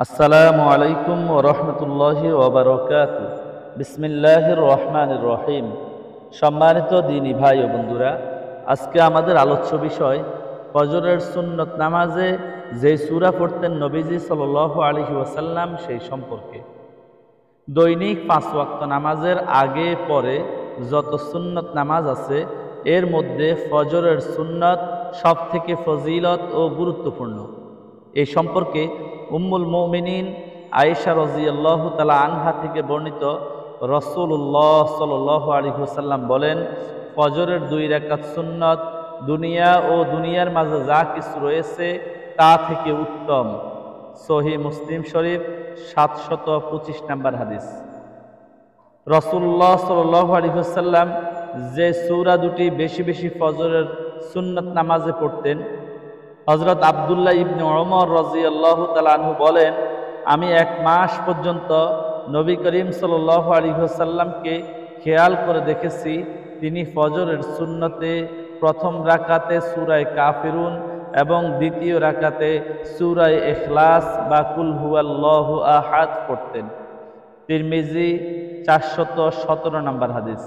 আসসালামু আলাইকুম ওয়া রাহমাতুল্লাহি ওয়া বারাকাতুহু। বিসমিল্লাহির রহমানির রহিম। সম্মানিত দ্বীনী ভাই ও বন্ধুরা, আজকে আমাদের আলোচ্য বিষয় ফজরের সুন্নত নামাজে যে সূরা পড়তেন নবীজি সাল্লাল্লাহু আলাইহি ওয়াসাল্লাম সেই সম্পর্কে। দৈনিক ৫ ওয়াক্ত নামাজের আগে পরে যত সুন্নত নামাজ আছে এর মধ্যে ফজরের সুন্নত সবথেকে ফজিলত ও গুরুত্বপূর্ণ। এই সম্পর্কে উম্মুল মুমিনিন আয়েশা রাদিয়াল্লাহু তাআলা আনহা থেকে বর্ণিত, রাসূলুল্লাহ সাল্লাল্লাহু আলাইহি ওয়াসাল্লাম বলেন, ফজরের ২ রাকাত সুন্নত দুনিয়া ও দুনিয়ার মাঝে যা কিছু রয়েছে তা থেকে উত্তম। সহিহ মুসলিম শরীফ ৭২৫ নম্বর হাদিস। রাসূলুল্লাহ সাল্লাল্লাহু আলাইহি ওয়াসাল্লাম যে সূরা দুটি বেশি বেশি ফজরের সুন্নত নামাজে পড়তেন, হযরত আব্দুল্লাহ ইবনে ওমর রাদিয়াল্লাহু তাআলা আনহু বলেন, আমি ১ মাস পর্যন্ত নবী করিম সাল্লাল্লাহু আলাইহি ওয়াসাল্লামকে খেয়াল করে দেখেছি, তিনি ফজরের সুন্নতে প্রথম রাকাতে সূরা কাফিরুন এবং দ্বিতীয় রাকাতে সূরা ইখলাস বা কুল হুয়াল্লাহু আহাদ পড়তেন। তিরমিজি ৪১৭ নম্বর হাদিস।